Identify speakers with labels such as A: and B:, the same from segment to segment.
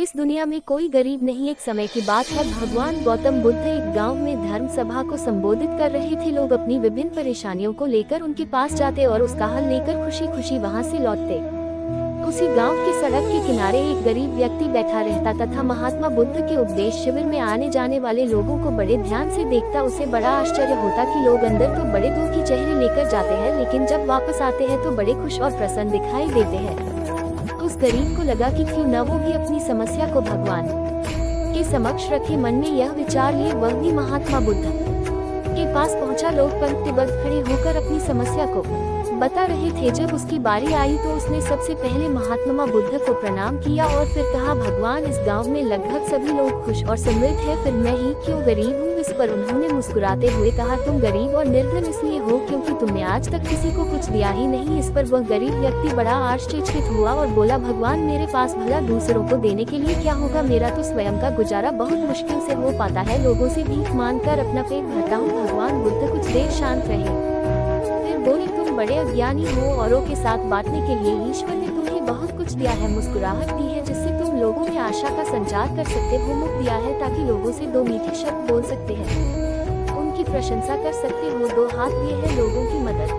A: इस दुनिया में कोई गरीब नहीं। एक समय की बात है, भगवान गौतम बुद्ध एक गांव में धर्म सभा को संबोधित कर रहे थे। लोग अपनी विभिन्न परेशानियों को लेकर उनके पास जाते और उसका हल लेकर खुशी खुशी वहां से लौटते। उसी गांव की सड़क के किनारे एक गरीब व्यक्ति बैठा रहता तथा महात्मा बुद्ध के उपदेश शिविर में आने जाने वाले लोगों को बड़े ध्यान से देखता। उसे बड़ा आश्चर्य होता कि लोग अंदर तो बड़े दुखी चेहरे लेकर जाते हैं, लेकिन जब वापस आते हैं तो बड़े खुश और प्रसन्न दिखाई देते हैं। उस गरीब को लगा कि क्यों न वो भी अपनी समस्या को भगवान के समक्ष रखे। मन में यह विचार लिए वह भी महात्मा बुद्ध के पास पहुंचा। लोग पंक्तिबद्ध खड़े होकर अपनी समस्या को बता रहे थे। जब उसकी बारी आई तो उसने सबसे पहले महात्मा बुद्ध को प्रणाम किया और फिर कहा, भगवान, इस गांव में लगभग सभी लोग खुश और समृद्ध हैं, फिर मैं ही क्यों गरीब हूँ। इस पर उन्होंने मुस्कुराते हुए कहा, तुम गरीब और निर्धन इसलिए हो क्योंकि तुमने आज तक किसी को कुछ दिया ही नहीं। इस पर वह गरीब व्यक्ति बड़ा आश्चर्यचकित हुआ और बोला, भगवान, मेरे पास भला दूसरों को देने के लिए क्या होगा। मेरा तो स्वयं का गुजारा बहुत मुश्किल से हो पाता है। लोगों से भीख मांगकर अपना पेट भरता हूँ। भगवान बुद्ध कुछ देर शांत रहे, फिर बोले, तुम बड़े अज्ञानी हो। औरों के साथ बांटने के लिए ईश्वर ने तुम्हें बहुत कुछ दिया है। मुस्कुराहट दी है जिससे तुम लोगों में आशा का संचार कर सकते हो। मुख दिया है ताकि लोगों से दो मीठे शब्द बोल सकते हैं, उनकी प्रशंसा कर सकते हो। दो हाथ दिए हैं, लोगों की मदद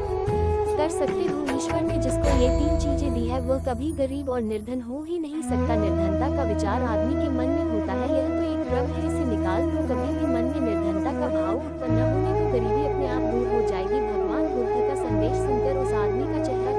A: कर सकते हो। ईश्वर ने जिसको ये तीन चीजें दी है वह कभी गरीब और निर्धन हो ही नहीं सकता। निर्धनता का विचार आदमी के मन में होता है, यह तो एक भ्रम है, इसे निकाल दो। कभी भी मन में निर्धनता का भाव उत्पन्न होने तो गरीबी अपने आप दूर हो जाएगी। भगवान बुद्ध का संदेश सुनकर उस आदमी का चेहरा